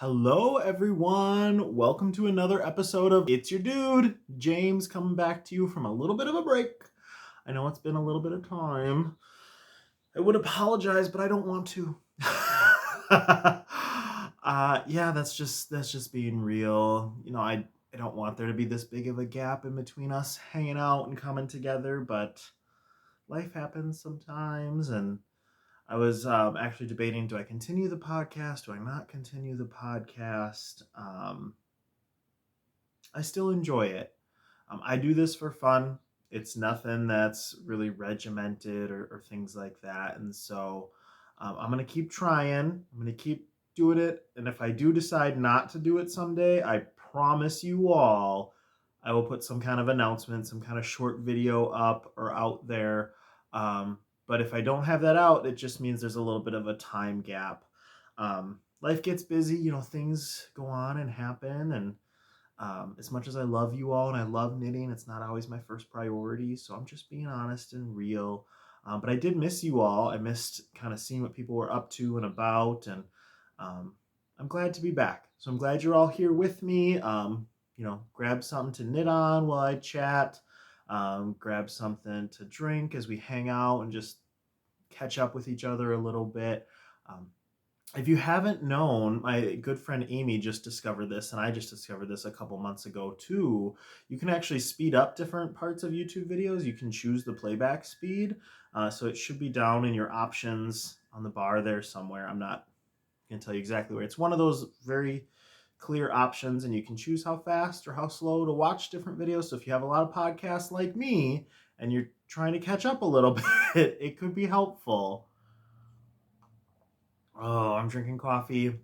Hello, everyone. Welcome to another episode of It's Your Dude. James coming back to you from a little bit of a break. I know it's been a little bit of time. I would apologize, but I don't want to. Yeah, that's just being real. I don't want there to be this big of a gap in between us hanging out and coming together, but life happens sometimes, and I was actually debating, do I continue the podcast? Do I not continue the podcast? I still enjoy it. I do this for fun. It's nothing that's really regimented or things like that. And so I'm going to keep trying. I'm going to keep doing it. And if I do decide not to do it someday, I promise you all, I will put some kind of announcement, some kind of short video up or out there. But if I don't have that out, it just means there's a little bit of a time gap. Life gets busy, things go on and happen. And as much as I love you all and I love knitting, it's not always my first priority. So I'm just being honest and real. But I did miss you all. I missed kind of seeing what people were up to and about. And um, I'm glad to be back. So I'm glad you're all here with me. Grab something to knit on while I chat. Grab something to drink as we hang out and just catch up with each other a little bit. Um, if you haven't known, my good friend Amy just discovered this, and I just discovered this a couple months ago too. You can actually speed up different parts of YouTube videos. You can choose the playback speed. So it should be down in your options on the bar there somewhere. I'm not going to tell you exactly where. It's one of those very clear options, and you can choose how fast or how slow to watch different videos. So if you have a lot of podcasts like me and you're trying to catch up a little bit, it could be helpful. Oh, I'm drinking coffee.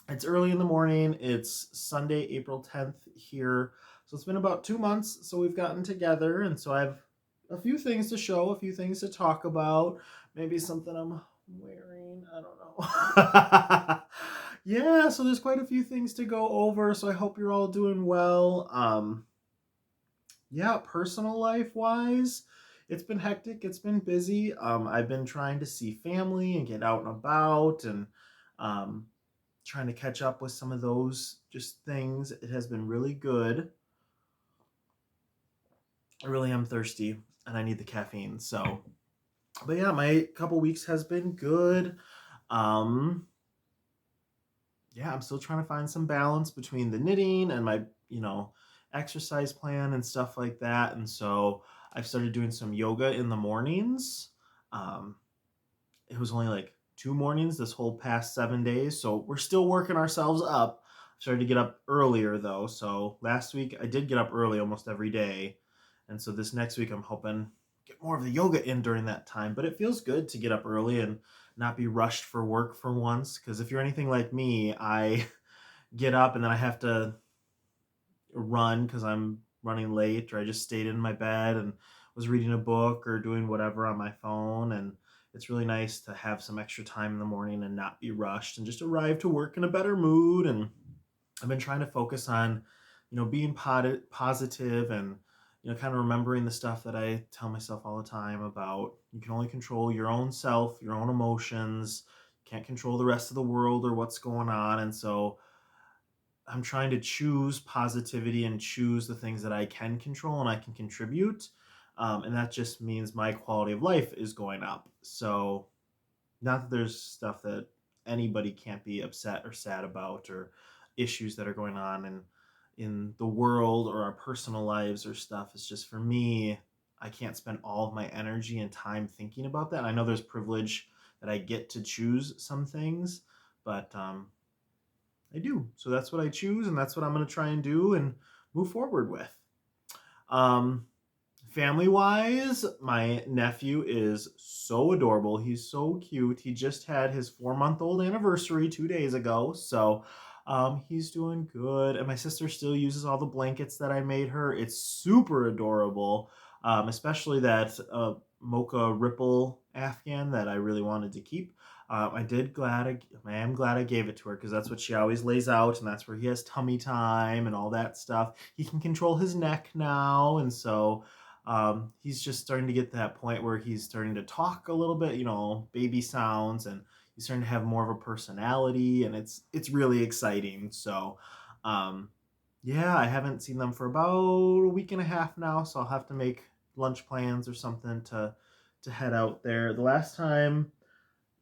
It's early in the morning. It's Sunday, April 10th here. So it's been about 2 months. So we've gotten together. And so I have a few things to show, a few things to talk about. Maybe something I'm wearing. I don't know. Yeah, so there's quite a few things to go over. So I hope you're all doing well. Yeah, personal life wise, it's been hectic. It's been busy. I've been trying to see family and get out and about and um, trying to catch up with some of those just things. It has been really good. I really am thirsty and I need the caffeine. So, but yeah, my couple weeks has been good. Um, yeah, I'm still trying to find some balance between the knitting and my, exercise plan and stuff like that. And so I've started doing some yoga in the mornings. Um, it was only like 2 mornings this whole past 7 days. So we're still working ourselves up. I started to get up earlier though. So last week I did get up early almost every day. And so this next week I'm hoping get more of the yoga in during that time. But it feels good to get up early and not be rushed for work for once. Because if you're anything like me, I get up and then I have to run because I'm running late, or I just stayed in my bed and was reading a book or doing whatever on my phone. And it's really nice to have some extra time in the morning and not be rushed and just arrive to work in a better mood. And I've been trying to focus on, being positive and, kind of remembering the stuff that I tell myself all the time about you can only control your own self, your own emotions, can't control the rest of the world or what's going on. And so I'm trying to choose positivity and choose the things that I can control and I can contribute. And that just means my quality of life is going up. So, not that there's stuff that anybody can't be upset or sad about, or issues that are going on in the world or our personal lives or stuff. It's just for me, I can't spend all of my energy and time thinking about that. I know there's privilege that I get to choose some things, but I do. So that's what I choose, and that's what I'm going to try and do and move forward with. Um, Family wise, my nephew is so adorable. He's so cute. He just had his 4-month-old anniversary 2 days ago. So he's doing good. And my sister still uses all the blankets that I made her. It's super adorable, especially that mocha ripple Afghan that I really wanted to keep. I am glad I gave it to her because that's what she always lays out, and that's where he has tummy time and all that stuff. He can control his neck now, and so he's just starting to get to that point where he's starting to talk a little bit, baby sounds, and he's starting to have more of a personality, and it's really exciting. So yeah, I haven't seen them for about a week and a half now, so I'll have to make lunch plans or something to head out there. The last time,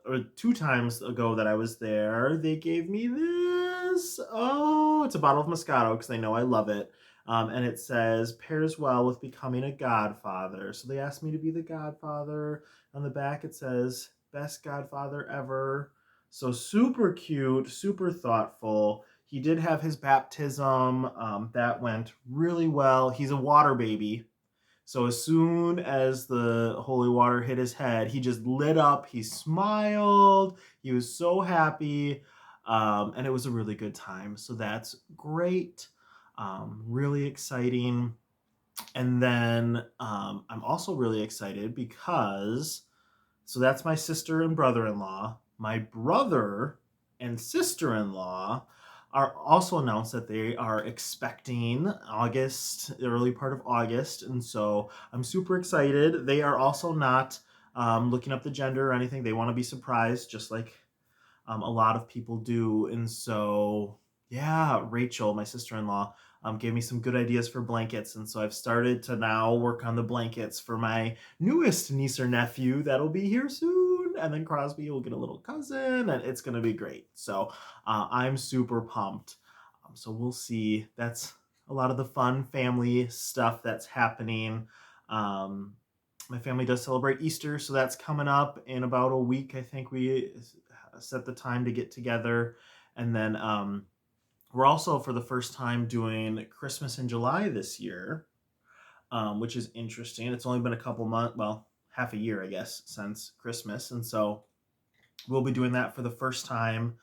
or 2 times ago that I was there, they gave me this. Oh, it's a bottle of Moscato because they know I love it. And it says, pairs well with becoming a godfather. So they asked me to be the godfather. On the back, it says, best godfather ever. So super cute, super thoughtful. He did have his baptism. That went really well. He's a water baby. So as soon as the holy water hit his head, he just lit up. He smiled. He was so happy. And it was a really good time. So that's great. Really exciting. And then I'm also really excited because, so that's my sister and brother-in-law. My brother and sister-in-law are also announced that they are expecting August, the early part of August. And so I'm super excited. They are also not looking up the gender or anything. They want to be surprised, just like a lot of people do. And so, yeah, Rachel, my sister-in-law, gave me some good ideas for blankets. And so I've started to now work on the blankets for my newest niece or nephew that'll be here soon. And then Crosby will get a little cousin, and it's going to be great. So I'm super pumped. So we'll see. That's a lot of the fun family stuff that's happening. My family does celebrate Easter, so that's coming up in about a week. I think we set the time to get together. And then we're also, for the first time, doing Christmas in July this year, which is interesting. It's only been a couple months, well, half a year, I guess, since Christmas. And so we'll be doing that for the first time.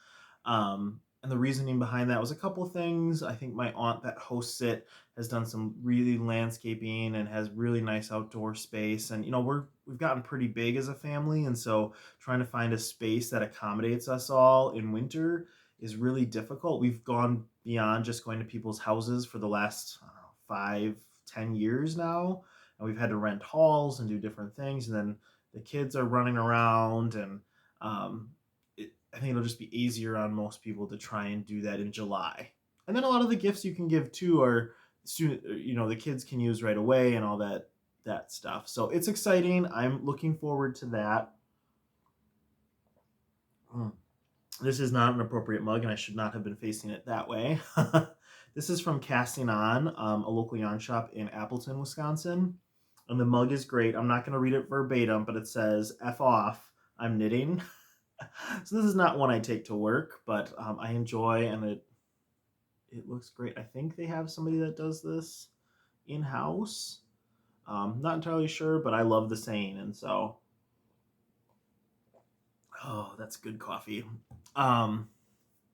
And the reasoning behind that was a couple of things. I think my aunt that hosts it has done some really landscaping and has really nice outdoor space. And, you know, we've gotten pretty big as a family. And so trying to find a space that accommodates us all in winter is really difficult. We've gone beyond just going to people's houses for the last, I don't know, 5-10 years now. And we've had to rent halls and do different things. And then the kids are running around, and I think it'll just be easier on most people to try and do that in July. And then a lot of the gifts you can give too are the kids can use right away and all that stuff. So it's exciting. I'm looking forward to that. This is not an appropriate mug, and I should not have been facing it that way. This is from Casting On, a local yarn shop in Appleton, Wisconsin. And the mug is great. I'm not going to read it verbatim, but it says, F off, I'm knitting. So this is not one I take to work, but I enjoy, and it looks great. I think they have somebody that does this in-house. Not entirely sure, but I love the saying, and so, oh, that's good coffee.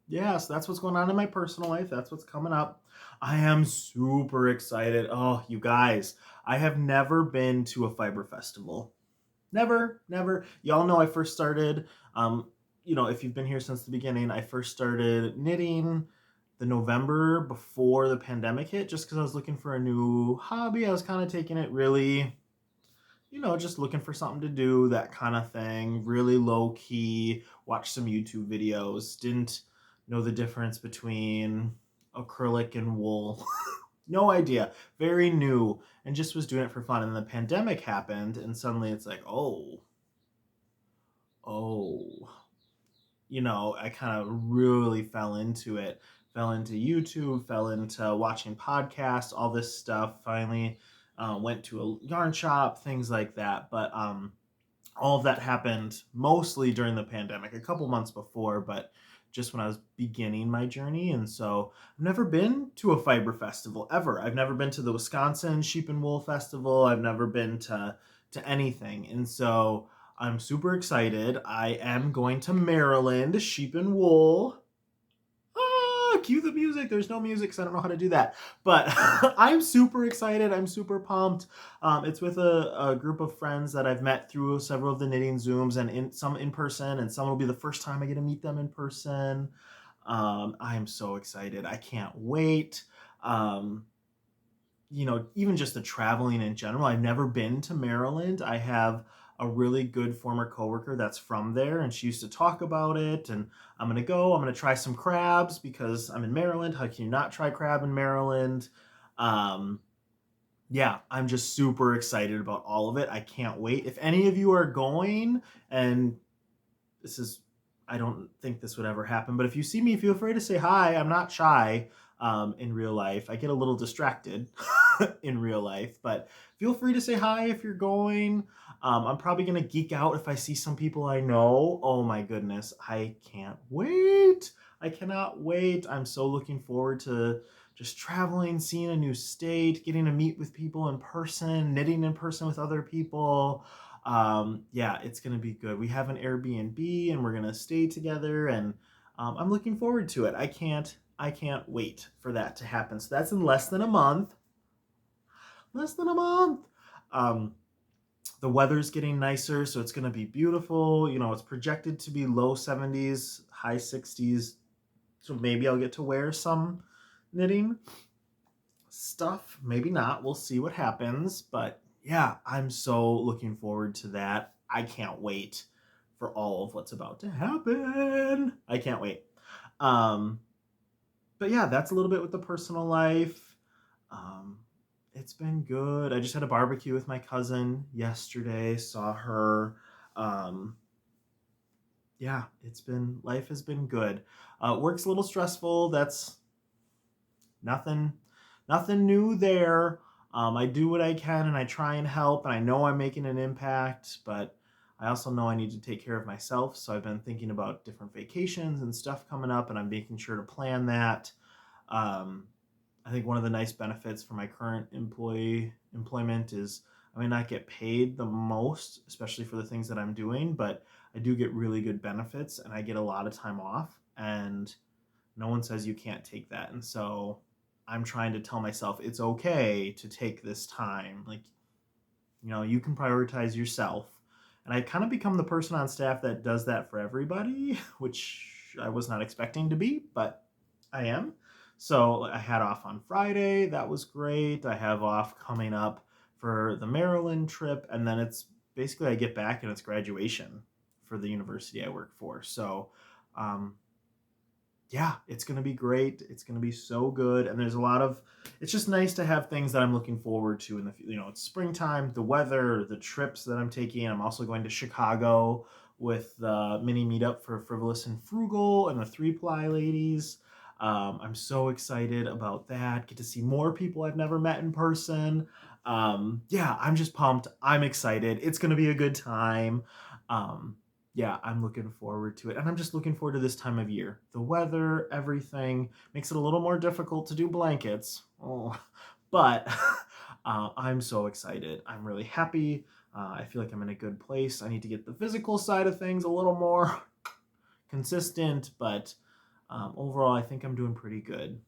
Yeah, so that's what's going on in my personal life. That's what's coming up. I am super excited. Oh, you guys, I have never been to a fiber festival. Never. Y'all know I first started, if you've been here since the beginning, I first started knitting the November before the pandemic hit, just because I was looking for a new hobby. I was kind of taking it really, just looking for something to do, that kind of thing. Really low key, watched some YouTube videos, didn't know the difference between acrylic and wool. No idea. Very new, and just was doing it for fun. And the pandemic happened, and suddenly it's like, oh, I kind of really fell into it. Fell into YouTube, fell into watching podcasts, all this stuff. Finally went to a yarn shop, things like that. But all of that happened mostly during the pandemic, a couple months before, but just when I was beginning my journey. And so I've never been to a fiber festival ever. I've never been to the Wisconsin Sheep and Wool Festival. I've never been to anything. And so I'm super excited. I am going to Maryland, Sheep and Wool. Cue the music. There's no music, so I don't know how to do that. But I'm super excited. I'm super pumped. It's with a group of friends that I've met through several of the knitting Zooms, and some in person, and some will be the first time I get to meet them in person. I am so excited. I can't wait. Even just the traveling in general. I've never been to Maryland. I have a really good former coworker that's from there, and she used to talk about it. And I'm gonna try some crabs because I'm in Maryland. How can you not try crab in Maryland? Um, yeah, I'm just super excited about all of it. I can't wait. If any of you are going, and this is, I don't think this would ever happen, but if you see me, feel free to say hi. I'm not shy in real life. I get a little distracted in real life, but feel free to say hi if you're going. I'm probably going to geek out if I see some people I know. Oh my goodness, I can't wait. I cannot wait. I'm so looking forward to just traveling, seeing a new state, getting to meet with people in person, knitting in person with other people. Yeah, it's gonna be good. We have an Airbnb and we're gonna stay together, and I'm looking forward to it. I can't wait for that to happen. So that's in less than a month. Less than a month. Um, the weather's getting nicer, so it's gonna be beautiful. You know, it's projected to be low 70s, high 60s. So maybe I'll get to wear some knitting stuff. Maybe not. We'll see what happens. But yeah, I'm so looking forward to that. I can't wait for all of what's about to happen. I can't wait. Um, but yeah, that's a little bit with the personal life. Um, it's been good. I just had a barbecue with my cousin yesterday. Saw her. Um, yeah, life has been good. Work's a little stressful. That's nothing new there. I do what I can and I try and help, and I know I'm making an impact, but I also know I need to take care of myself. So I've been thinking about different vacations and stuff coming up, and I'm making sure to plan that. Um, I think one of the nice benefits for my current employment is I may not get paid the most, especially for the things that I'm doing, but I do get really good benefits and I get a lot of time off, and no one says you can't take that. And so I'm trying to tell myself it's okay to take this time. Like, you know, you can prioritize yourself. And I kind of become the person on staff that does that for everybody, which I was not expecting to be, but I am. So I had off on Friday. That was great. I have off coming up for the Maryland trip. And then it's basically I get back and it's graduation for the university I work for. So, yeah, it's going to be great. It's going to be so good. And there's a lot of, it's just nice to have things that I'm looking forward to in the, you know, it's springtime, the weather, the trips that I'm taking. I'm also going to Chicago with the mini meetup for Frivolous and Frugal and the 3-ply ladies. I'm so excited about that. Get to see more people I've never met in person. Yeah, I'm just pumped. I'm excited. It's going to be a good time. Yeah, I'm looking forward to it. And I'm just looking forward to this time of year. The weather, everything makes it a little more difficult to do blankets. Oh, but I'm so excited. I'm really happy. I feel like I'm in a good place. I need to get the physical side of things a little more consistent, but overall, I think I'm doing pretty good.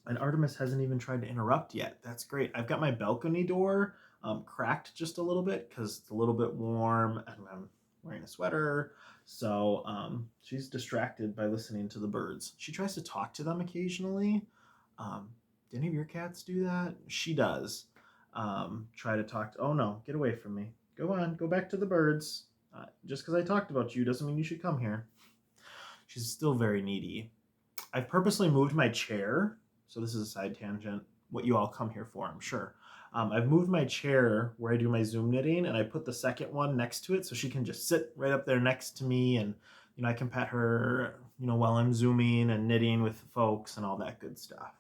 And Artemis hasn't even tried to interrupt yet. That's great. I've got my balcony door cracked just a little bit because it's a little bit warm and I'm wearing a sweater. So she's distracted by listening to the birds. She tries to talk to them occasionally. Do any of your cats do that? She does. Try to talk to, oh no, get away from me. Go on, go back to the birds. Just because I talked about you doesn't mean you should come here. She's still very needy. I've purposely moved my chair. So this is a side tangent, what you all come here for, I'm sure. I've moved my chair where I do my Zoom knitting, and I put the second one next to it so she can just sit right up there next to me, and you know I can pet her, you know, while I'm Zooming and knitting with folks and all that good stuff.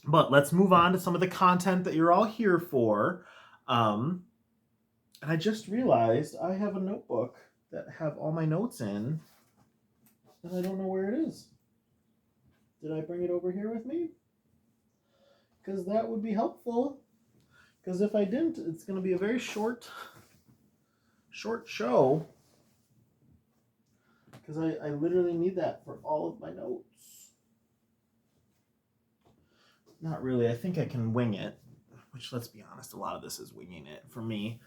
But let's move on to some of the content that you're all here for. And I just realized I have a notebook that have all my notes in, and I don't know where it is. Did I bring it over here with me? Because that would be helpful. Because if I didn't, it's going to be a very short show. Because I literally need that for all of my notes. Not really. I think I can wing it. Which, let's be honest, a lot of this is winging it for me.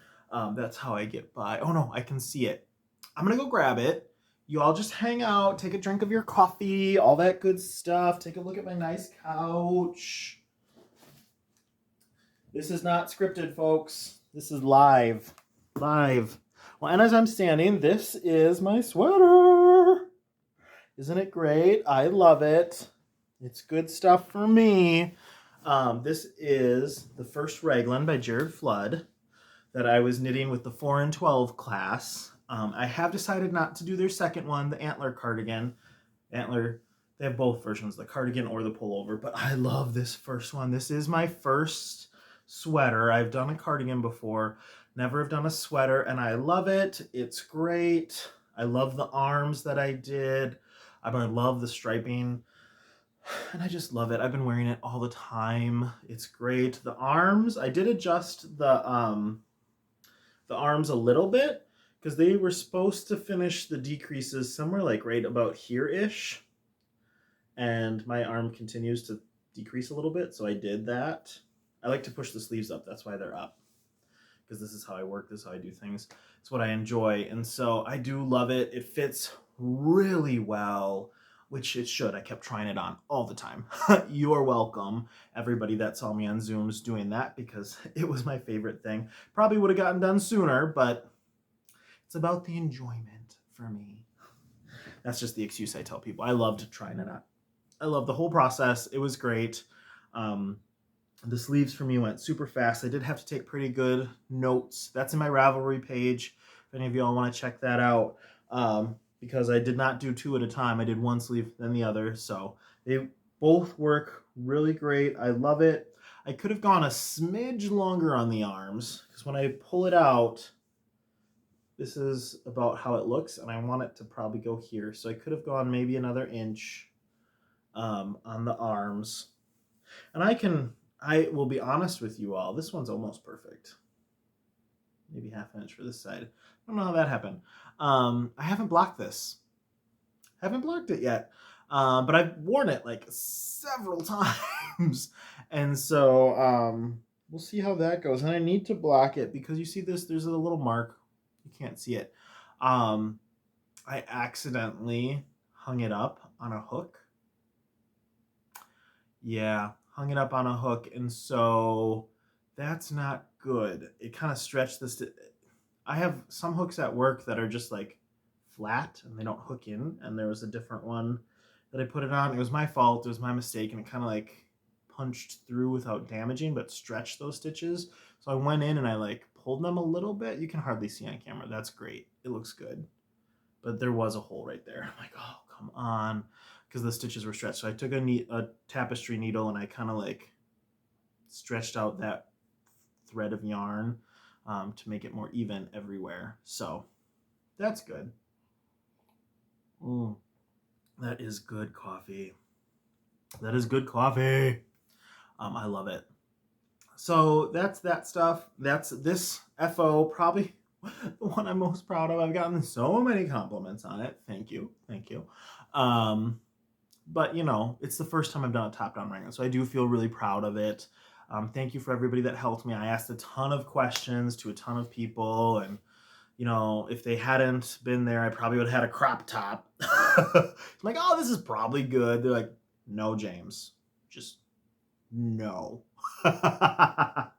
That's how I get by. Oh no, I can see it. I'm going to go grab it. You all just hang out, take a drink of your coffee, all that good stuff. Take a look at my nice couch. This is not scripted, folks. This is live. Live. Well, and as I'm standing, this is my sweater. Isn't it great? I love it. It's good stuff for me. This is the first raglan by Jared Flood that I was knitting with the 4 and 12 class. I have decided not to do their second one, the Antler cardigan. Antler, they have both versions, the cardigan or the pullover, but I love this first one. This is my first sweater. I've done a cardigan before, never have done a sweater, and I love it. It's great. I love the arms that I did. I love the striping, and I just love it. I've been wearing it all the time. It's great. The arms, I did adjust the arms a little bit because they were supposed to finish the decreases somewhere like right about here-ish, and my arm continues to decrease a little bit, so I did that. I like to push the sleeves up. That's why they're up, because this is how I work. This is how I do things. It's what I enjoy, and so I do love it. It fits really well, which it should. I kept trying it on all the time. You're welcome, everybody that saw me on Zooms doing that, because it was my favorite thing. Probably would have gotten done sooner, but it's about the enjoyment for me. That's just the excuse I tell people. I loved trying it on. I love the whole process. It was great. The sleeves for me went super fast. I did have to take pretty good notes. That's in my Ravelry page, if any of y'all want to check that out, because I did not do 2 at a time. I did one sleeve, then the other. So they both work really great. I love it. I could have gone a smidge longer on the arms, because when I pull it out, this is about how it looks, and I want it to probably go here. So I could have gone maybe another inch on the arms. And I will be honest with you all, this one's almost perfect. Maybe half an inch for this side. I don't know how that happened. I haven't blocked this. Haven't blocked it yet. But I've worn it like several times. And so we'll see how that goes. And I need to block it because you see this, there's a little mark. You can't see it. I accidentally hung it up on a hook. Yeah, hung it up on a hook, and so that's not good. It kind of stretched this. I have some hooks at work that are just like flat and they don't hook in, and there was a different one that I put it on. It was my fault. It was my mistake, and it kind of like punched through without damaging, but stretched those stitches. So I went in and I like pulled them a little bit. You can hardly see on camera. That's great. It looks good. But there was a hole right there. I'm like, oh, come on. Because the stitches were stretched. So I took a tapestry needle and I kind of like stretched out that thread of yarn to make it more even everywhere. So that's good. That is good coffee. That is good coffee. I love it. So that's that stuff. That's this FO, probably the one I'm most proud of. I've gotten so many compliments on it. Thank you. Thank you. But, you know, it's the first time I've done a top-down raglan, so I do feel really proud of it. Thank you for everybody that helped me. I asked a ton of questions to a ton of people, and, you know, if they hadn't been there, I probably would have had a crop top. I'm like, oh, this is probably good. They're like, no, James, just no. Not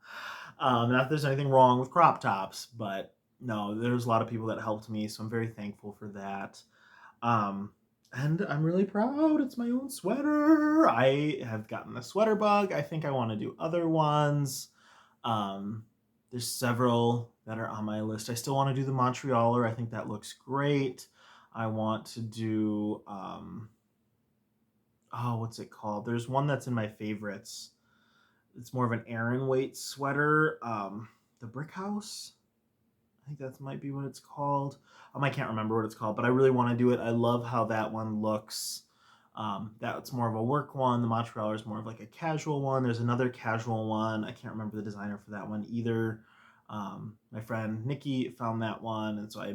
that there's anything wrong with crop tops, but no, there's a lot of people that helped me, so I'm very thankful for that. And I'm really proud. It's my own sweater. I have gotten the sweater bug. I think I want to do other ones. There's several that are on my list. I still want to do the Montrealer. I think that looks great. I want to do, what's it called? There's one that's in my favorites. It's more of an Aran weight sweater. The Brick House. I think that might be what it's called. I can't remember what it's called, but I really want to do it. I love how that one looks. That's more of a work one. The Montrealer is more of like a casual one. There's another casual one. I can't remember the designer for that one either. My friend Nikki found that one, and so I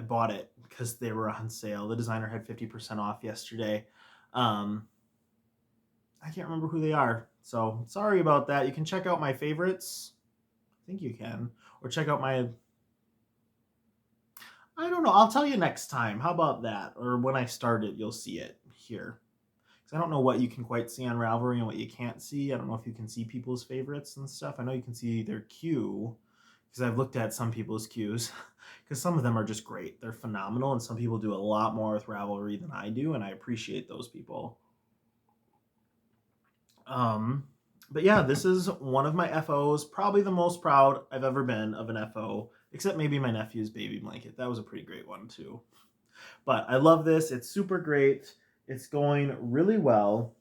bought it because they were on sale. The designer had 50% off yesterday. I can't remember who they are, so sorry about that. You can check out my favorites. I think you can. Or check out my... I don't know. I'll tell you next time. How about that? Or when I start it, you'll see it here. Because I don't know what you can quite see on Ravelry and what you can't see. I don't know if you can see people's favorites and stuff. I know you can see their queue, because I've looked at some people's cues, because some of them are just great. They're phenomenal, and some people do a lot more with Ravelry than I do, and I appreciate those people. But yeah, this is one of my FOs, probably the most proud I've ever been of an FO, except maybe my nephew's baby blanket. That was a pretty great one too. But I love this. It's super great. It's going really well.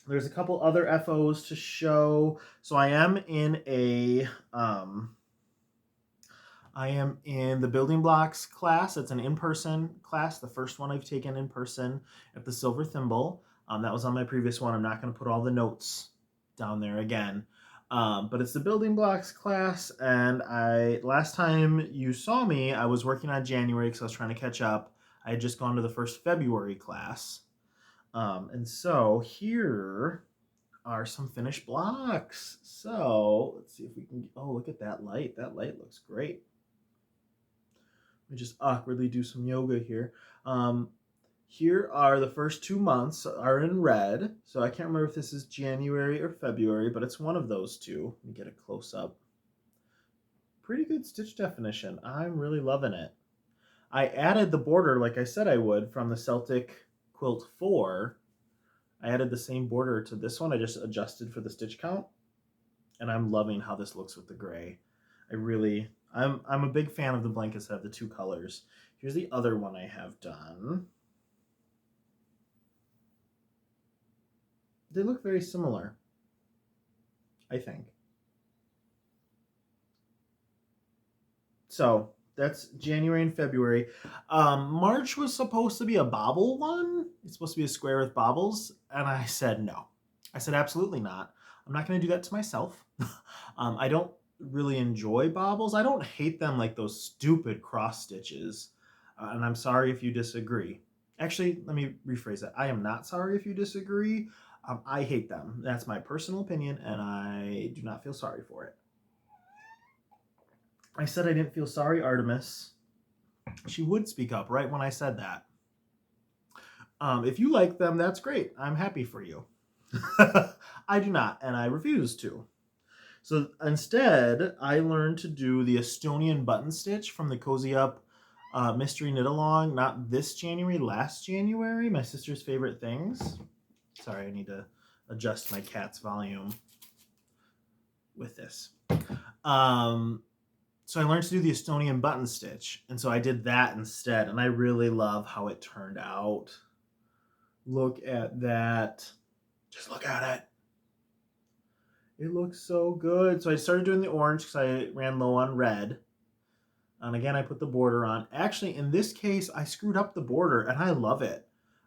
There's a couple other FOs to show. So I am in the building blocks class. It's an in-person class, the first one I've taken in person at the Silver Thimble. That was on my previous one. I'm not going to put all the notes down there again. But it's the building blocks class, and last time you saw me, I was working on January because I was trying to catch up. I had just gone to the first February class. And so here are some finished blocks. So let's see if we can, oh, look at that light. That light looks great. Let me just awkwardly do some yoga here. Here are the first 2 months are in red. So I can't remember if this is January or February, but it's one of those two. Let me get a close up. Pretty good stitch definition. I'm really loving it. I added the border like I said I would from the Celtic Quilt 4. I added the same border to this one. I just adjusted for the stitch count. And I'm loving how this looks with the gray. I'm a big fan of the blankets that have the 2 colors. Here's the other one I have done. They look very similar, I think. So that's January and February. March was supposed to be a bobble one. It's supposed to be a square with bobbles. And I said no. I said absolutely not. I'm not going to do that to myself. I don't really enjoy bobbles. I don't hate them like those stupid cross stitches. And I'm sorry if you disagree. Actually, let me rephrase that. I am not sorry if you disagree. I hate them. That's my personal opinion, and I do not feel sorry for it. I said I didn't feel sorry, Artemis. She would speak up right when I said that. If you like them, that's great. I'm happy for you. I do not, and I refuse to. So instead, I learned to do the Estonian button stitch from the Cozy Up Mystery Knit Along, not this January, last January, my sister's favorite things. Sorry, I need to adjust my cat's volume with this. So I learned to do the Estonian button stitch, and so I did that instead, and I really love how it turned out. Look at that. Just look at it. It looks so good. So I started doing the orange because I ran low on red. And again, I put the border on. Actually, in this case, I screwed up the border, and I love it.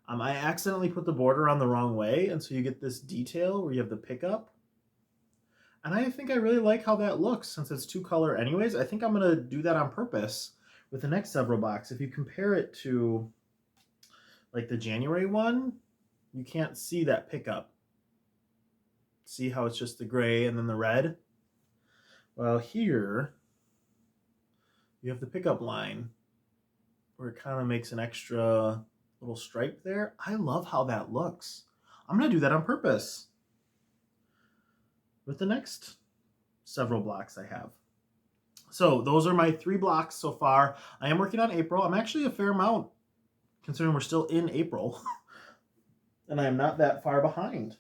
I accidentally put the border on the wrong way, and so you get this detail where you have the pickup. And I think I really like how that looks since it's 2 color anyways. I think I'm going to do that on purpose with the next several blocks. If you compare it to like the January one, you can't see that pickup. See how it's just the gray and then the red? Well, here you have the pickup line where it kind of makes an extra little stripe there. I love how that looks. I'm going to do that on purpose with the next several blocks I have. So those are my 3 blocks so far. I am working on April. I'm actually a fair amount considering we're still in April and I am not that far behind.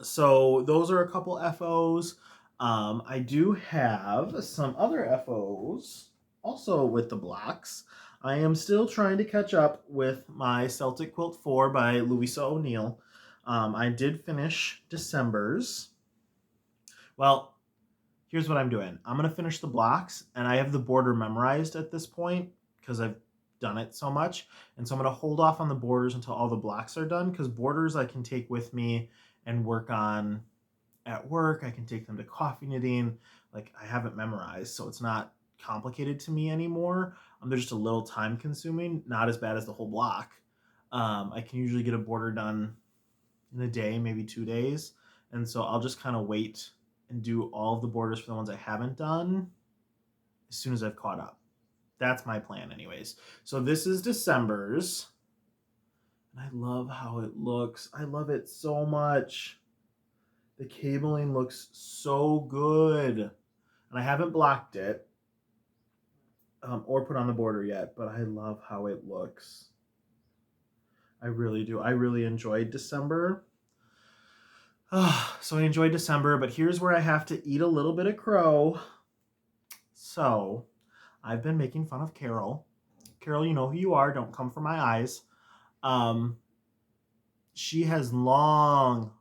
So those are a couple FOs. I do have some other FOs also with the blocks. I am still trying to catch up with my Celtic Quilt 4 by Louisa O'Neill. I did finish December's. Well, here's what I'm doing. I'm going to finish the blocks, and I have the border memorized at this point because I've done it so much. And so I'm going to hold off on the borders until all the blocks are done, because borders I can take with me and work on at work. I can take them to coffee knitting. Like, I haven't memorized, so it's not complicated to me anymore. They're just a little time consuming, not as bad as the whole block. I can usually get a border done in a day, maybe 2 days. And so I'll just kind of wait and do all of the borders for the ones I haven't done as soon as I've caught up. That's my plan anyways. So this is December's. And I love how it looks. I love it so much. The cabling looks so good. And I haven't blocked it or put on the border yet, but I love how it looks. I really do. I really enjoyed December. So I enjoyed December, but here's where I have to eat a little bit of crow. So I've been making fun of Carol. Carol, you know who you are. Don't come for my eyes. She has long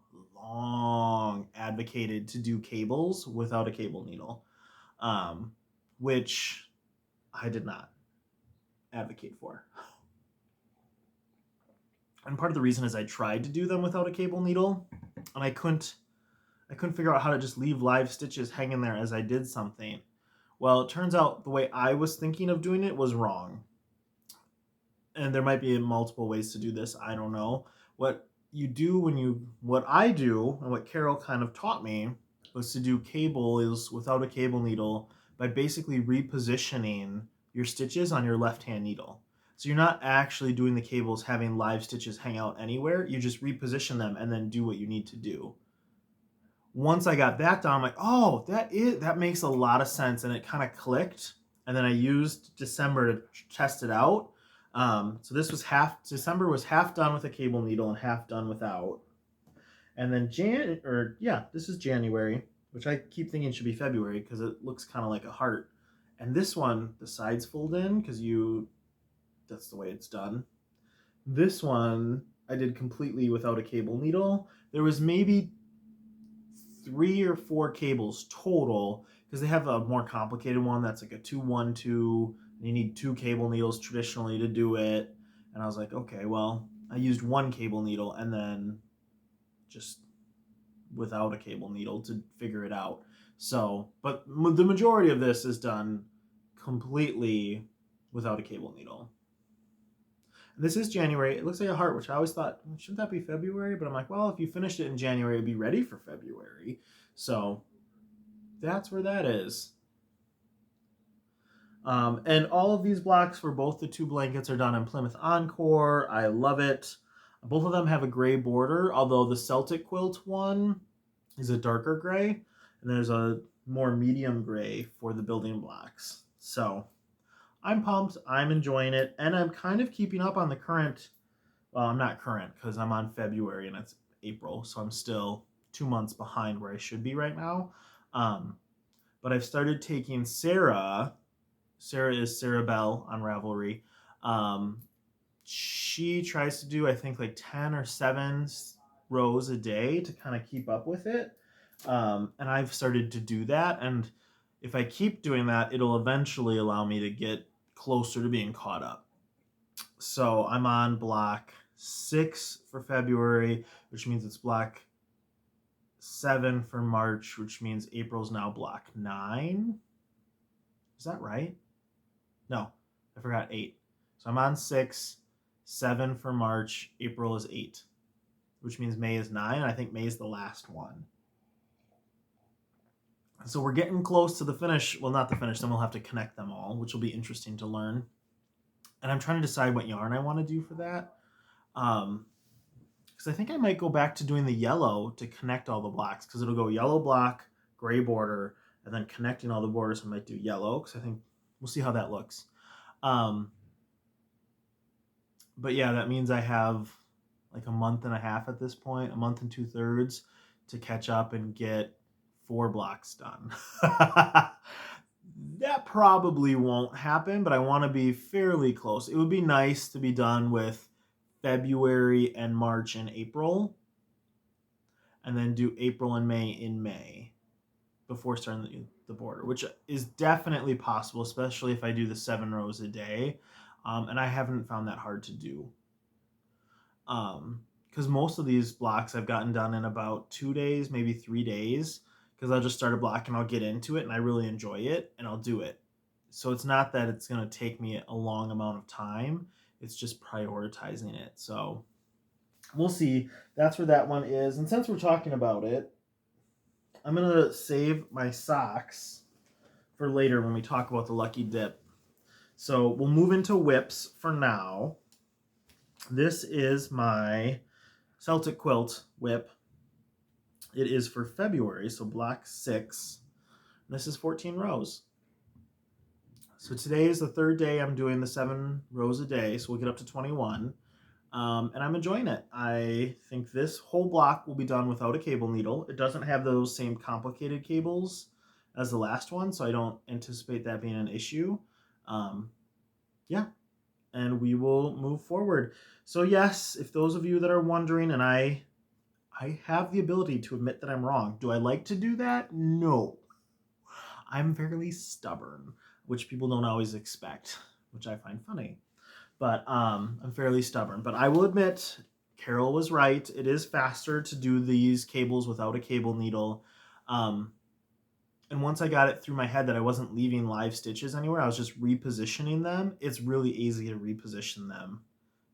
advocated to do cables without a cable needle, which I did not advocate for. And part of the reason is I tried to do them without a cable needle, and I couldn't figure out how to just leave live stitches hanging there as I did something. Well, it turns out the way I was thinking of doing it was wrong. And there might be multiple ways to do this. I don't know. What I do, and what Carol kind of taught me, was to do cables without a cable needle by basically repositioning your stitches on your left-hand needle. So you're not actually doing the cables having live stitches hang out anywhere. You just reposition them and then do what you need to do. Once I got that down, I'm like, oh, that makes a lot of sense, and it kind of clicked. And then I used December to test it out. So December was half done with a cable needle and half done without. And then this is January, which I keep thinking should be February because it looks kind of like a heart. And this one, the sides fold in because that's the way it's done. This one I did completely without a cable needle. There was maybe 3 or 4 cables total because they have a more complicated one that's like a 2-1-2. You need 2 cable needles traditionally to do it. And I was like, okay, well, I used 1 cable needle and then just without a cable needle to figure it out. So, but the majority of this is done completely without a cable needle. And this is January. It looks like a heart, which I always thought, shouldn't that be February? But I'm like, well, if you finished it in January, it'd be ready for February. So that's where that is. And all of these blocks for both the 2 blankets are done in Plymouth Encore. I love it. Both of them have a gray border, although the Celtic quilt one is a darker gray, and there's a more medium gray for the building blocks. So I'm pumped. I'm enjoying it, and I'm kind of keeping up on the current. Well, I'm not current because I'm on February and it's April, so I'm still 2 months behind where I should be right now. But I've started taking Sarah. Sarah is Sarah Bell on Ravelry. She tries to do, I think, like 10 or 7 rows a day to kind of keep up with it. And I've started to do that. And if I keep doing that, it'll eventually allow me to get closer to being caught up. So I'm on block 6 for February, which means it's block 7 for March, which means April's now block 9. Is that right? No, I forgot 8. So I'm on 6, 7 for March, April is 8, which means May is 9, and I think May is the last one. So we're getting close to the finish. Well, not the finish, then we'll have to connect them all, which will be interesting to learn. And I'm trying to decide what yarn I want to do for that. Because I think I might go back to doing the yellow to connect all the blocks, because it'll go yellow block, gray border, and then connecting all the borders I might do yellow, because I think we'll see how that looks. But yeah, that means I have like a month and a half at this point, a month and 2/3 to catch up and get 4 blocks done. That probably won't happen, but I want to be fairly close. It would be nice to be done with February and March and April, and then do April and May in May before starting the border, which is definitely possible, especially if I do the 7 rows a day. And I haven't found that hard to do. Because most of these blocks I've gotten done in about 2 days, maybe 3 days, because I'll just start a block and I'll get into it and I really enjoy it and I'll do it. So it's not that it's going to take me a long amount of time. It's just prioritizing it. So we'll see. That's where that one is. And since we're talking about it, I'm going to save my socks for later when we talk about the Lucky Dip. So we'll move into whips for now. This is my Celtic Quilt whip. It is for February, so block 6. This is 14 rows. So today is the third day I'm doing the 7 rows a day, so we'll get up to 21. And I'm enjoying it. I think this whole block will be done without a cable needle. It doesn't have those same complicated cables as the last one, so I don't anticipate that being an issue. Yeah, and we will move forward. So yes, if those of you that are wondering, and I have the ability to admit that I'm wrong. Do I like to do that? No. I'm fairly stubborn, which people don't always expect, which I find funny. But I'm fairly stubborn. But I will admit, Carol was right. It is faster to do these cables without a cable needle. And once I got it through my head that I wasn't leaving live stitches anywhere, I was just repositioning them. It's really easy to reposition them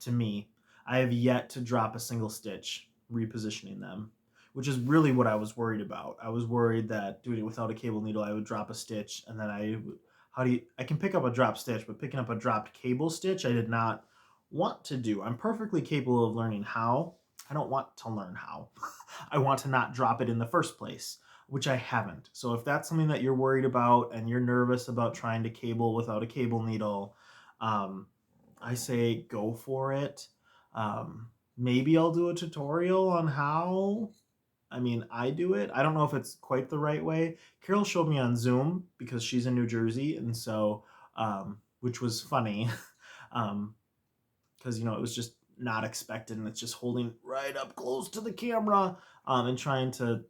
to me. I have yet to drop a single stitch repositioning them, which is really what I was worried about. I was worried that doing it without a cable needle, I would drop a stitch, and then I can pick up a drop stitch, but picking up a dropped cable stitch, I did not want to do. I'm perfectly capable of learning how. I don't want to learn how. I want to not drop it in the first place, which I haven't. So if that's something that you're worried about and you're nervous about trying to cable without a cable needle, I say go for it. Maybe I'll do a tutorial on how. I mean, I do it. I don't know if it's quite the right way. Carol showed me on Zoom because she's in New Jersey, and so, which was funny, because, it was just not expected, and it's just holding right up close to the camera, and trying to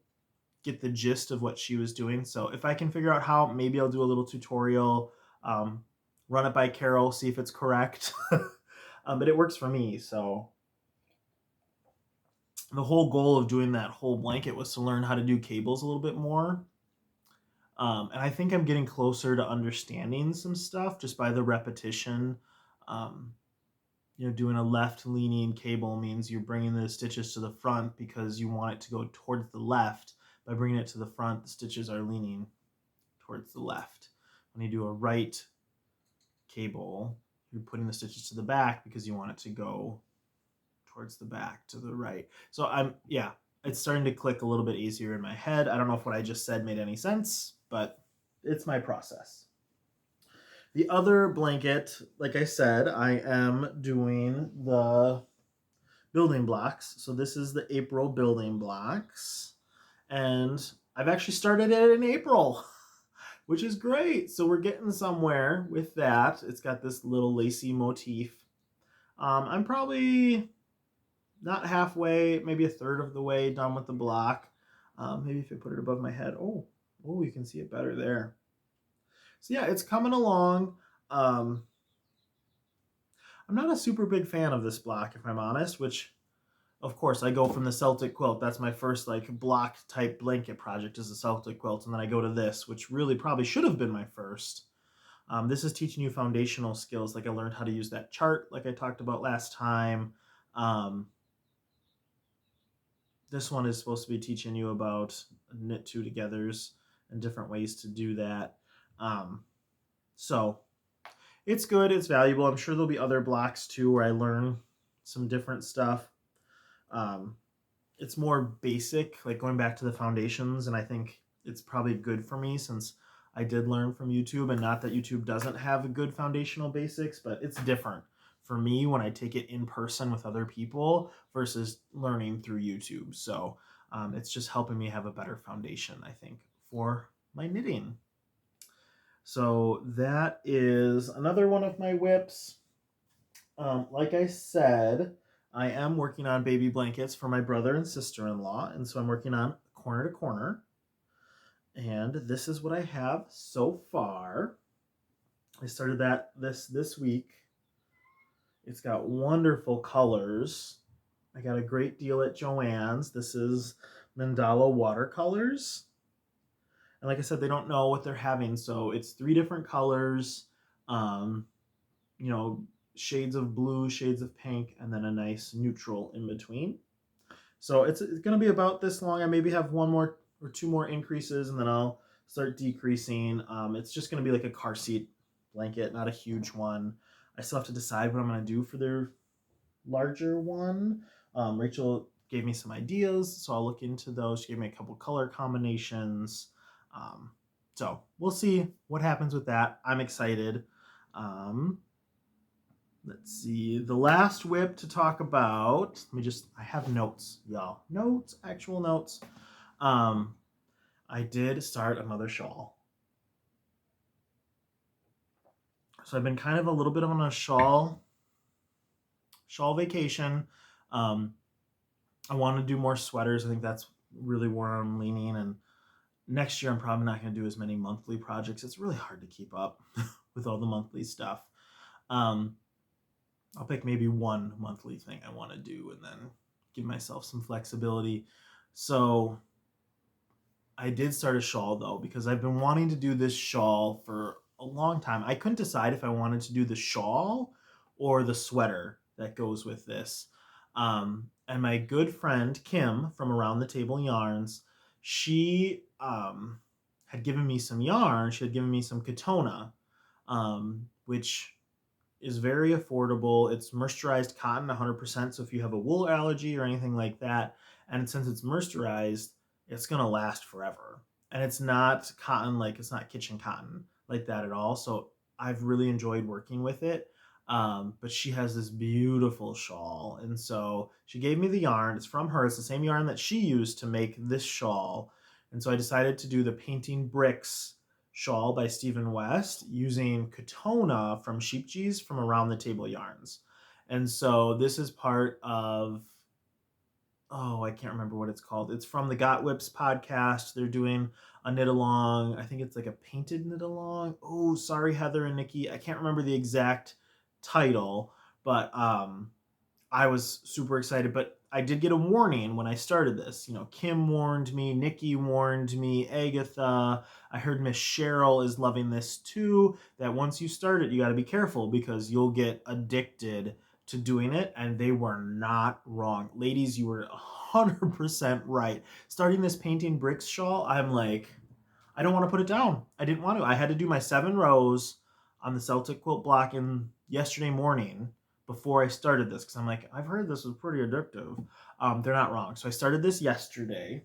get the gist of what she was doing. So if I can figure out how, maybe I'll do a little tutorial, run it by Carol, see if it's correct. But it works for me, so the whole goal of doing that whole blanket was to learn how to do cables a little bit more. And I think I'm getting closer to understanding some stuff just by the repetition. Doing a left leaning cable means you're bringing the stitches to the front because you want it to go towards the left. By bringing it to the front, the stitches are leaning towards the left. When you do a right cable, you're putting the stitches to the back because you want it to go towards the back, to the right. So it's starting to click a little bit easier in my head. I don't know if what I just said made any sense, but it's my process. The other blanket, like I said, I am doing the building blocks. So this is the April building blocks. And I've actually started it in April, which is great. So we're getting somewhere with that. It's got this little lacy motif. I'm probably not halfway, maybe a third of the way done with the block. Maybe if I put it above my head. Oh, you can see it better there. So yeah, it's coming along. I'm not a super big fan of this block, if I'm honest, which, of course, I go from the Celtic quilt. That's my first block type blanket project, is the Celtic quilt. And then I go to this, which really probably should have been my first. This is teaching you foundational skills. Like I learned how to use that chart like I talked about last time. This one is supposed to be teaching you about knit two togethers and different ways to do that. So it's good. It's valuable. I'm sure there'll be other blocks too where I learn some different stuff. It's more basic, like going back to the foundations, and I think it's probably good for me since I did learn from YouTube, and not that YouTube doesn't have a good foundational basics, but it's different for me when I take it in person with other people versus learning through YouTube. So it's just helping me have a better foundation, I think, for my knitting. So that is another one of my whips. Like I said, I am working on baby blankets for my brother and sister-in-law, and so I'm working on corner to corner. And this is what I have so far. I started that this week. It's got wonderful colors. I got a great deal at Joann's. This is Mandala watercolors. And like I said, they don't know what they're having, so it's 3 different colors, shades of blue, shades of pink, and then a nice neutral in between. So it's going to be about this long. I maybe have 1 more or 2 more increases, and then I'll start decreasing. It's just going to be like a car seat blanket, not a huge one. I still have to decide what I'm going to do for their larger one. Rachel gave me some ideas, so I'll look into those. She gave me a couple color combinations. So we'll see what happens with that. I'm excited. Um, let's see. The last whip to talk about. I have notes, y'all. Notes, actual notes. Um, I did start another shawl. So I've been kind of a little bit on a shawl vacation. Um, I want to do more sweaters. I think that's really where I'm leaning. And next year, I'm probably not going to do as many monthly projects. It's really hard to keep up with all the monthly stuff. I'll pick maybe one monthly thing I want to do and then give myself some flexibility. So I did start a shawl though, because I've been wanting to do this shawl for a long time. I couldn't decide if I wanted to do the shawl or the sweater that goes with this. And my good friend Kim from Around the Table Yarns, she had given me some yarn. She had given me some Katona, which is very affordable. It's moisturized cotton 100%. So if you have a wool allergy or anything like that, and since it's moisturized, it's going to last forever. And it's not cotton, like it's not kitchen cotton like that at all. So I've really enjoyed working with it. But she has this beautiful shawl. And so she gave me the yarn. It's from her. It's the same yarn that she used to make this shawl. And so I decided to do the Painting Bricks shawl by Stephen West using Katona from Sheep Cheese from Around the Table Yarns. And so this is part of, I can't remember what it's called. It's from the Got Whips podcast. They're doing a knit along. I think it's like a painted knit along. Oh, sorry, Heather and Nikki. I can't remember the exact title, but I was super excited. But I did get a warning when I started this. Kim warned me, Nikki warned me, Agatha. I heard Miss Cheryl is loving this too, that once you start it, you got to be careful because you'll get addicted to doing it, and they were not wrong. Ladies, you were 100% right. Starting this Painting Bricks shawl, I'm like, I don't want to put it down. I didn't want to. I had to do my 7 rows on the Celtic quilt block yesterday morning before I started this, because I'm like, I've heard this was pretty addictive. They're not wrong. So I started this yesterday.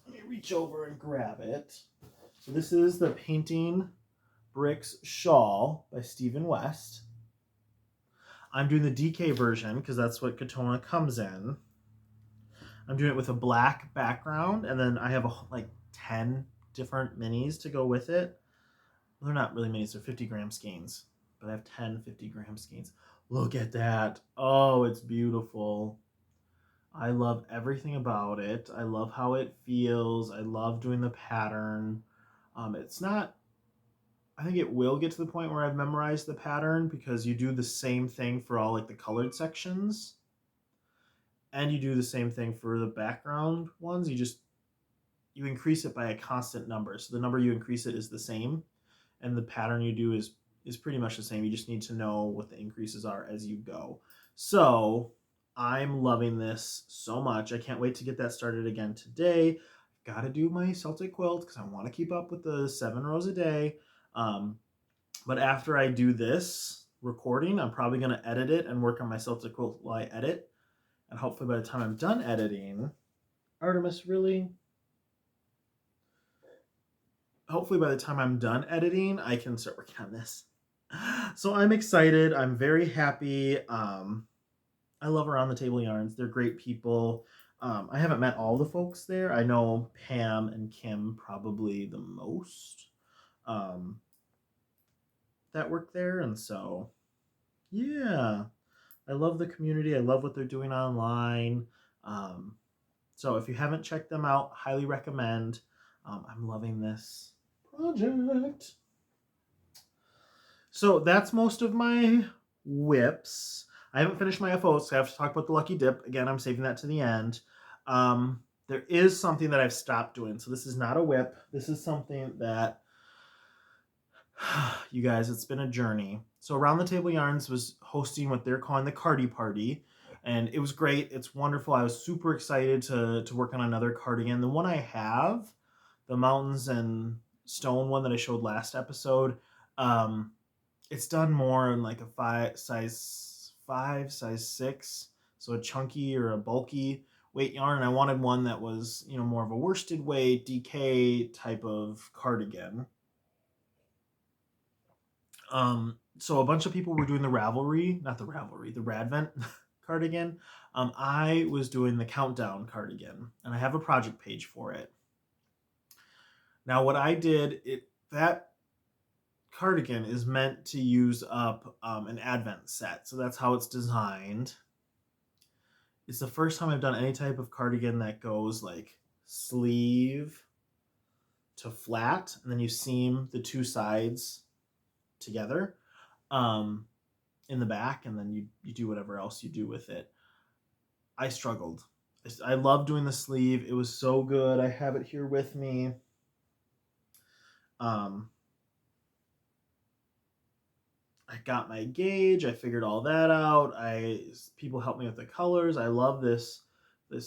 Let me reach over and grab it. So this is the Painting Bricks shawl by Stephen West. I'm doing the DK version because that's what Katona comes in. I'm doing it with a black background, and then I have like 10 different minis to go with it. They're not really minis, they're 50-gram skeins, but I have 10 50-gram skeins. Look at that. Oh, it's beautiful. I love everything about it. I love how it feels. I love doing the pattern. It's not, I think it will get to the point where I've memorized the pattern because you do the same thing for all like the colored sections. And you do the same thing for the background ones. You increase it by a constant number. So the number you increase it is the same. And the pattern you do is pretty much the same. You just need to know what the increases are as you go. So I'm loving this so much. I can't wait to get that started again today. I've got to do my Celtic quilt because I want to keep up with the 7 rows a day. But after I do this recording, I'm probably going to edit it and work on my Celtic quilt while I edit. And hopefully by the time I'm done editing, Artemis, really? Hopefully by the time I'm done editing, I can start working on this. So I'm excited. I'm very happy. I love Around the Table Yarns. They're great people. I haven't met all the folks there. I know Pam and Kim probably the most that work there. And so, yeah, I love the community. I love what they're doing online. So if you haven't checked them out, highly recommend. I'm loving this project. So that's most of my whips. I haven't finished my FOs, so I have to talk about the Lucky Dip. Again, I'm saving that to the end. There is something that I've stopped doing. So this is not a whip. This is something that, you guys, it's been a journey. So Around the Table Yarns was hosting what they're calling the Cardi Party. And it was great. It's wonderful. I was super excited to work on another cardigan. The one I have, the Mountains and Stone one that I showed last episode, it's done more in like a size 5, size 6. So a chunky or a bulky weight yarn, and I wanted one that was, you know, more of a worsted weight, DK type of cardigan. So a bunch of people were doing the Ravelry, not the Ravelry, the Radvent cardigan. I was doing the Countdown cardigan, and I have a project page for it. Now, what I did, that cardigan is meant to use up an Advent set, so that's how it's designed. It's the first time I've done any type of cardigan that goes like sleeve to flat, and then you seam the two sides together in the back, and then you do whatever else you do with it. I struggled. I love doing the sleeve. It was so good. I have it here with me. I got my gauge. I figured all that out. People helped me with the colors. I love this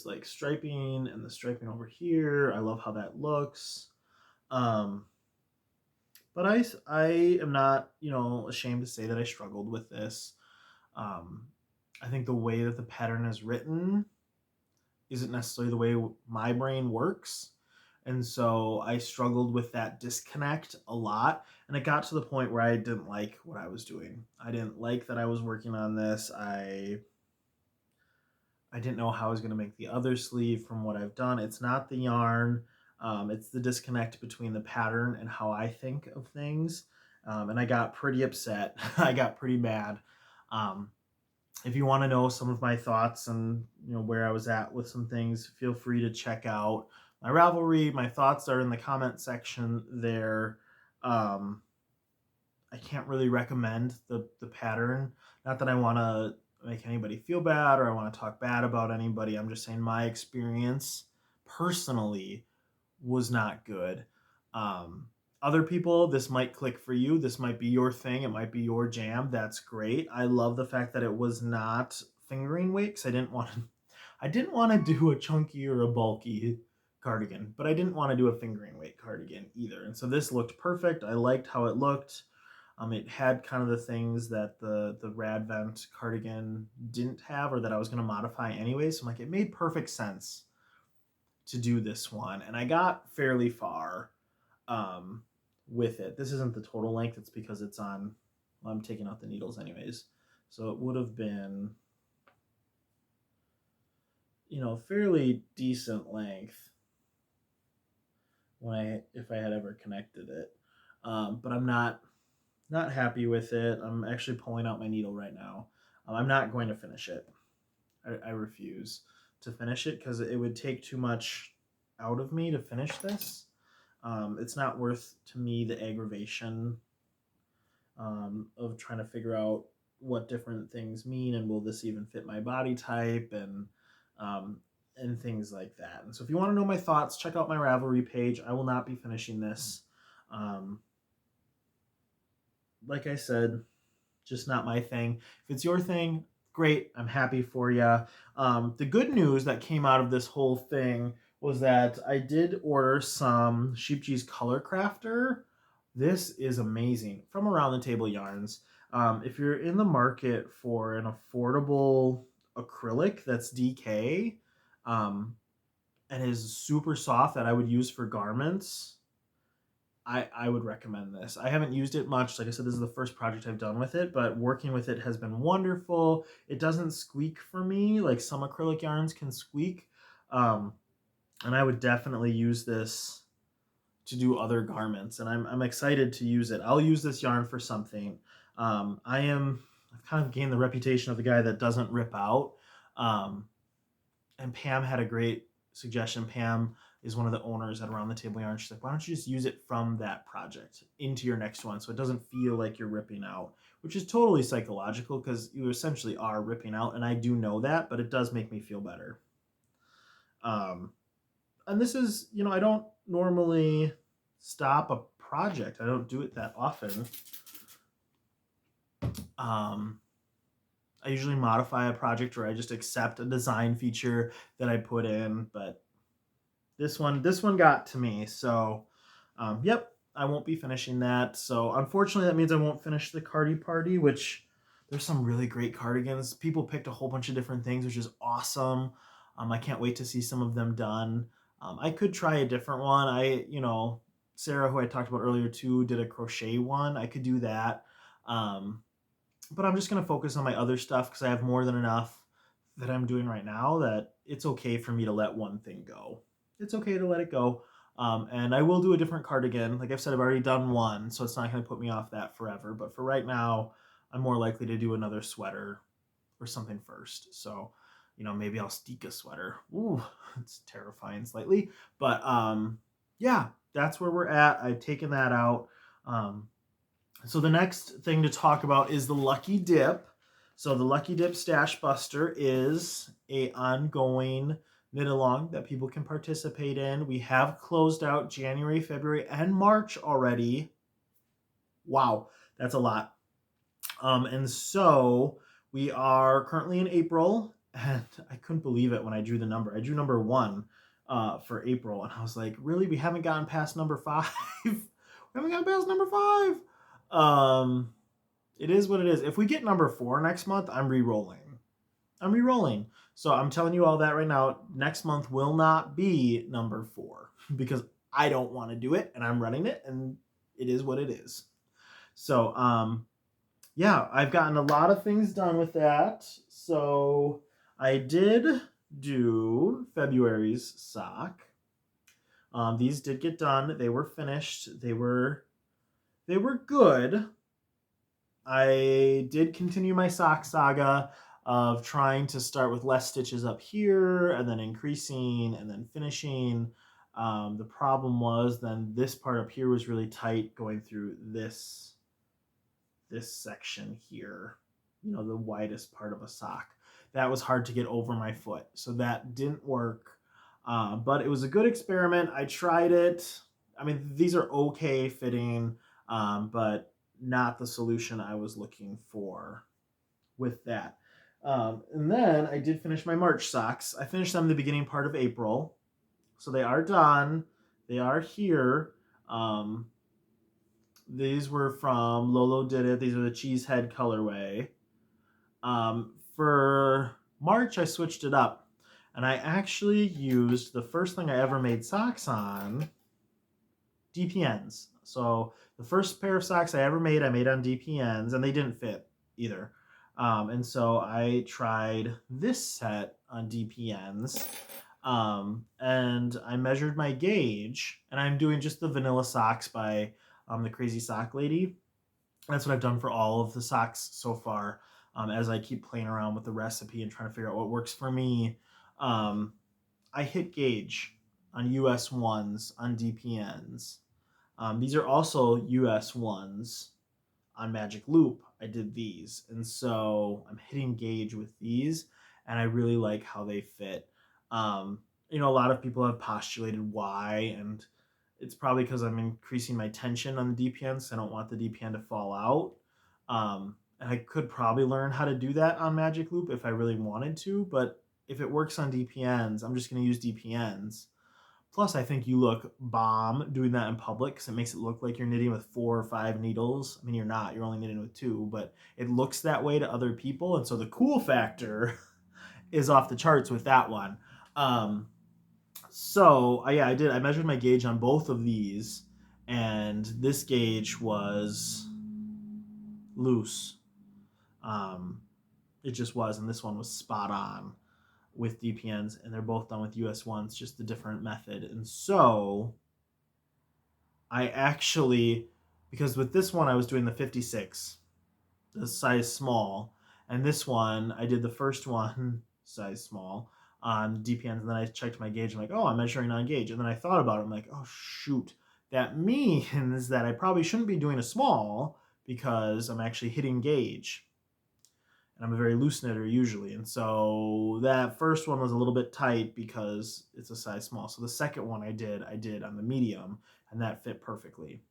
like striping and the striping over here. I love how that looks. But I am not, you know, ashamed to say that I struggled with this. I think the way that the pattern is written isn't necessarily the way my brain works. And so I struggled with that disconnect a lot. And it got to the point where I didn't like what I was doing. I didn't like that I was working on this. I didn't know how I was going to make the other sleeve from what I've done. It's not the yarn. It's the disconnect between the pattern and how I think of things. And I got pretty upset. I got pretty mad. If you want to know some of my thoughts and, you know, where I was at with some things, feel free to check out my Ravelry. My thoughts are in the comment section there. I can't really recommend the pattern. Not that I want to make anybody feel bad or I want to talk bad about anybody. I'm just saying my experience personally was not good. Other people, this might click for you. This might be your thing. It might be your jam. That's great. I love the fact that it was not fingering weight, because I didn't want to do a chunky or a bulky cardigan, but I didn't want to do a fingering weight cardigan either. And so this looked perfect. I liked how it looked. It had kind of the things that the Radvent cardigan didn't have, or that I was going to modify anyway. So I'm like, it made perfect sense to do this one. And I got fairly far with it. This isn't the total length. It's because it's on, well, I'm taking out the needles anyways. So it would have been, you know, fairly decent length if I had ever connected it. But I'm not happy with it. I'm actually pulling out my needle right now. I'm not going to finish it. I refuse to finish it because it would take too much out of me to finish this. It's not worth to me the aggravation of trying to figure out what different things mean and will this even fit my body type and things like that. And so if you want to know my thoughts, check out my Ravelry page. I will not be finishing this. Like I said, just not my thing. If it's your thing, great. I'm happy for you. The good news that came out of this whole thing was that I did order some Sheep G's Color Crafter. This is amazing from Around the Table Yarns. If you're in the market for an affordable acrylic that's DK and is super soft that I would use for garments, I would recommend this. I haven't used it much. Like I said, this is the first project I've done with it, but working with it has been wonderful. It doesn't squeak for me like some acrylic yarns can squeak. And I would definitely use this to do other garments, and I'm excited to use it. I'll use this yarn for something. I've kind of gained the reputation of the guy that doesn't rip out. And Pam had a great suggestion. Pam is one of the owners at Around the Table Yarn. She's like, why don't you just use it from that project into your next one so it doesn't feel like you're ripping out, which is totally psychological because you essentially are ripping out, and I do know that, but it does make me feel better. And this is, you know, I don't normally stop a project. I don't do it that often. I usually modify a project or I just accept a design feature that I put in, but this one got to me. So, yep, I won't be finishing that. So unfortunately, that means I won't finish the Cardi Party, which there's some really great cardigans. People picked a whole bunch of different things, which is awesome. I can't wait to see some of them done. I could try a different one. Sarah, who I talked about earlier too, did a crochet one. I could do that. But I'm just going to focus on my other stuff because I have more than enough that I'm doing right now that it's okay for me to let one thing go. It's okay to let it go. And I will do a different cardigan. Like I've said, I've already done one, so it's not going to put me off that forever. But for right now, I'm more likely to do another sweater or something first. So, maybe I'll steek a sweater. Ooh, it's terrifying slightly. But yeah, that's where we're at. I've taken that out. So the next thing to talk about is the Lucky Dip. So the Lucky Dip Stash Buster is a ongoing knit along that people can participate in. We have closed out January, February, and March already. Wow, that's a lot. And so we are currently in April, and I couldn't believe it when I drew the number. I drew number 1 for April, and I was like, really? We haven't gotten past number 5? We haven't gotten past number 5? It is what it is. If we get number 4 next month, I'm re-rolling. So I'm telling you all that right now. Next month will not be number 4 because I don't want to do it, and I'm running it, and it is what it is. So, yeah, I've gotten a lot of things done with that. So I did do February's sock. These did get done. They were finished. They were good. I did continue my sock saga of trying to start with less stitches up here and then increasing and then finishing. The problem was then this part up here was really tight going through this section here, the widest part of a sock. That was hard to get over my foot. So that didn't work. But it was a good experiment. I tried it. I mean, these are okay fitting, but not the solution I was looking for with that. And then I did finish my March socks. I finished them the beginning part of April. So they are done. They are here. These were from Lolo Did It. These are the Cheesehead colorway. For March, I switched it up. And I actually used the first thing I ever made socks on, DPNs. So the first pair of socks I ever made, I made on DPNs, and they didn't fit either. And so I tried this set on DPNs. And I measured my gauge, and I'm doing just the vanilla socks by the Crazy Sock Lady. That's what I've done for all of the socks so far. As I keep playing around with the recipe and trying to figure out what works for me. I hit gauge on US ones on DPNs. These are also US ones on Magic Loop. I did these. And so I'm hitting gauge with these, and I really like how they fit. A lot of people have postulated why, and it's probably because I'm increasing my tension on the DPN, so I don't want the DPN to fall out. And I could probably learn how to do that on Magic Loop if I really wanted to, but if it works on DPNs, I'm just going to use DPNs. Plus, I think you look bomb doing that in public because it makes it look like you're knitting with 4 or 5 needles. I mean, you're not. You're only knitting with 2, but it looks that way to other people, and so the cool factor is off the charts with that one. So I did. I measured my gauge on both of these, and this gauge was loose. It just was, and this one was spot on with DPNs, and they're both done with US ones, just a different method. And so I actually, because with this one I was doing the 56, the size small, and this one I did the first one size small on DPNs, and then I checked my gauge. I'm like, oh, I'm measuring on gauge. And then I thought about it. I'm like, oh, shoot. That means that I probably shouldn't be doing a small because I'm actually hitting gauge. And I'm a very loose knitter usually. And so that first one was a little bit tight because it's a size small. So the second one I did on the medium, and that fit perfectly.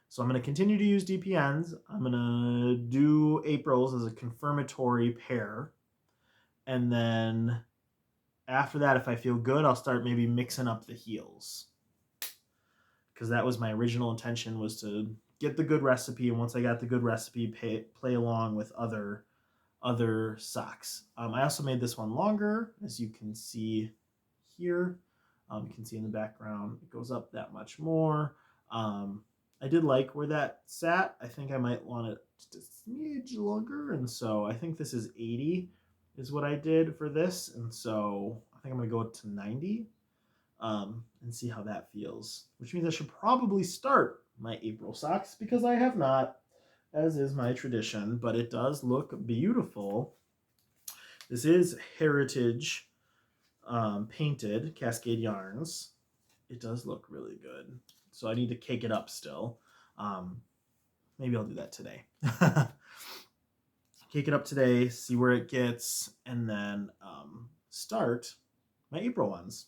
So I'm going to continue to use DPNs. I'm going to do April's as a confirmatory pair. And then after that, if I feel good, I'll start maybe mixing up the heels. Because that was my original intention, was to get the good recipe. And once I got the good recipe, play along with other other socks. I also made this one longer, as you can see here. You can see in the background, it goes up that much more. I did like where that sat. I think I might want it just a smidge longer, and so I think this is 80 is what I did for this, and so I think I'm gonna go to 90 and see how that feels, which means I should probably start my April socks because I have not, as is my tradition, but it does look beautiful. This is Heritage painted Cascade Yarns. It does look really good. So I need to cake it up still. Maybe I'll do that today. Cake it up today, see where it gets, and then start my April ones.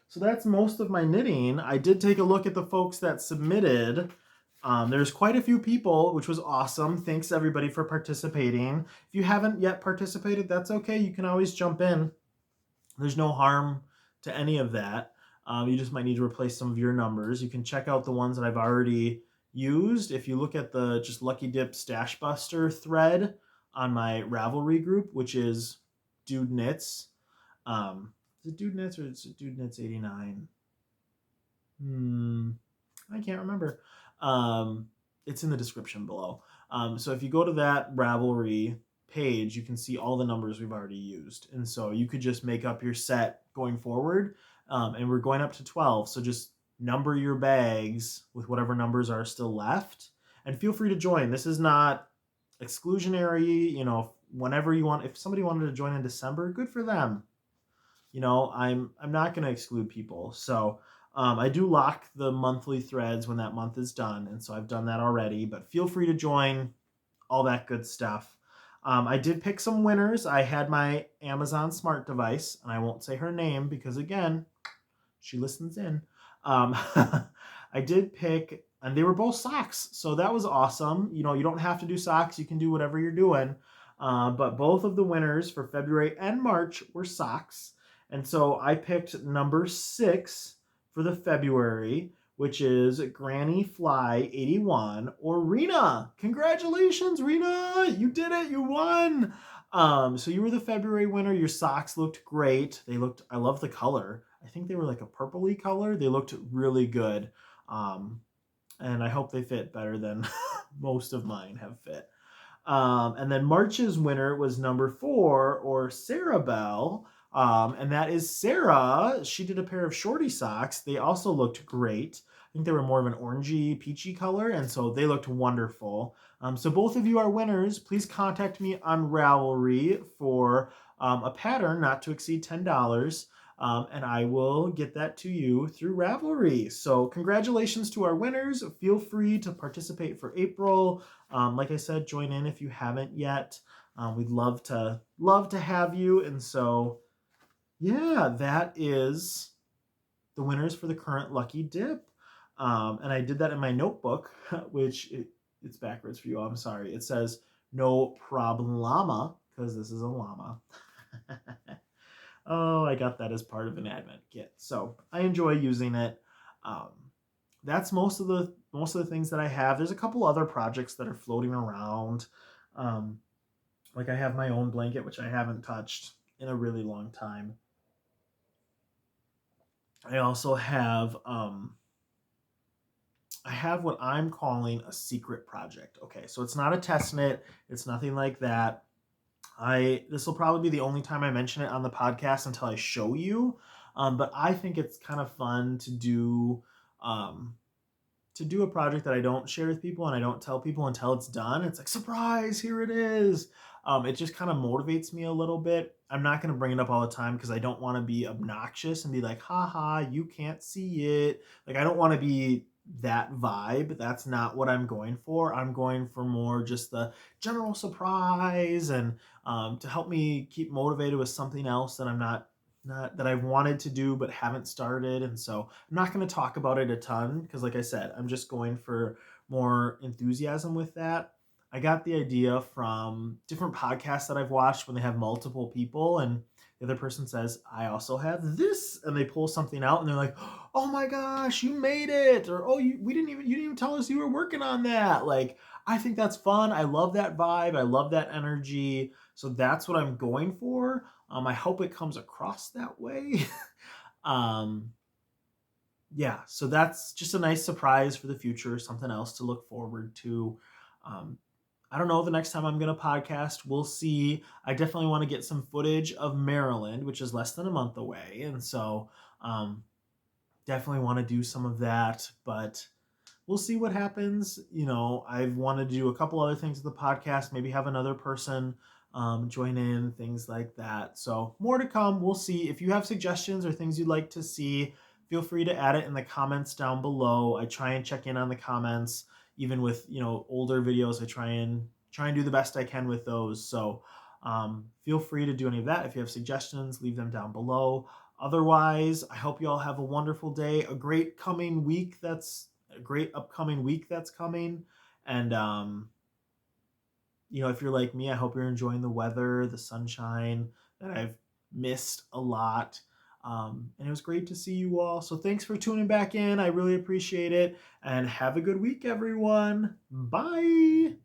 So that's most of my knitting. I did take a look at the folks that submitted. There's quite a few people, which was awesome. Thanks everybody for participating. If you haven't yet participated, that's okay. You can always jump in. There's no harm to any of that. You just might need to replace some of your numbers. You can check out the ones that I've already used. If you look at the just Lucky Dip Stash Buster thread on my Ravelry group, which is Dude Knits. Is it Dude Knits or is it Dude Knits 89? I can't remember. It's in the description below. So if you go to that Ravelry page, you can see all the numbers we've already used. And so you could just make up your set going forward. And we're going up to 12. So just number your bags with whatever numbers are still left. And feel free to join. This is not exclusionary. You know, whenever you want, if somebody wanted to join in December, good for them. You know, I'm not going to exclude people. So I do lock the monthly threads when that month is done. And so I've done that already. But feel free to join, all that good stuff. I did pick some winners. I had my Amazon smart device, and I won't say her name because, again, she listens in. I did pick, and they were both socks. So that was awesome. You know, you don't have to do socks. You can do whatever you're doing. But both of the winners for February and March were socks. And so I picked number 6 for the February, which is Granny Fly 81, or Rena. Congratulations, Rena! You did it! You won! So you were the February winner. Your socks looked great. I love the color. I think they were like a purpley color. They looked really good. And I hope they fit better than most of mine have fit. And then March's winner was number 4, or Sarah Bell. And that is Sarah. She did a pair of shorty socks. They also looked great. I think they were more of an orangey, peachy color, and so they looked wonderful. So both of you are winners. Please contact me on Ravelry for a pattern not to exceed $10. And I will get that to you through Ravelry. So congratulations to our winners. Feel free to participate for April. Like I said, join in if you haven't yet. We'd love to have you. And so, yeah, that is the winners for the current Lucky Dip. And I did that in my notebook, which it's backwards for you. I'm sorry. It says no problem llama because this is a llama. Oh, I got that as part of an Advent kit. So I enjoy using it. That's most of the things that I have. There's a couple other projects that are floating around. Like I have my own blanket, which I haven't touched in a really long time. I also have I have what I'm calling a secret project. Okay, so it's not a test knit. It's nothing like that. This will probably be the only time I mention it on the podcast until I show you. But I think it's kind of fun to do a project that I don't share with people and I don't tell people until it's done. It's like, surprise, here it is. It just kind of motivates me a little bit. I'm not going to bring it up all the time because I don't want to be obnoxious and be like, haha, you can't see it. Like, I don't want to be that vibe. That's not what I'm going for. I'm going for more just the general surprise and to help me keep motivated with something else that I'm not that I've wanted to do but haven't started. And so I'm not going to talk about it a ton because, like I said, I'm just going for more enthusiasm with that. I got the idea from different podcasts that I've watched when they have multiple people and the other person says, I also have this, and they pull something out and they're like, oh my gosh, you made it, or oh, you didn't even tell us you were working on that. Like, I think that's fun. I love that vibe. I love that energy. So that's what I'm going for. I hope it comes across that way. um, yeah, so that's just a nice surprise for the future, something else to look forward to. Um, I don't know the next time I'm going to podcast. We'll see. I definitely want to get some footage of Maryland, which is less than a month away. And so um, definitely want to do some of that. But we'll see what happens. You know, I've wanted to do a couple other things with the podcast, maybe have another person join in, things like that. So more to come. We'll see. If you have suggestions or things you'd like to see, feel free to add it in the comments down below. I try and check in on the comments, even with, you know, older videos. I try and do the best I can with those. So feel free to do any of that. If you have suggestions, leave them down below. Otherwise, I hope you all have a wonderful day, a great upcoming week that's coming. And, you know, if you're like me, I hope you're enjoying the weather, the sunshine that I've missed a lot. And it was great to see you all. So thanks for tuning back in. I really appreciate it. And have a good week, everyone. Bye.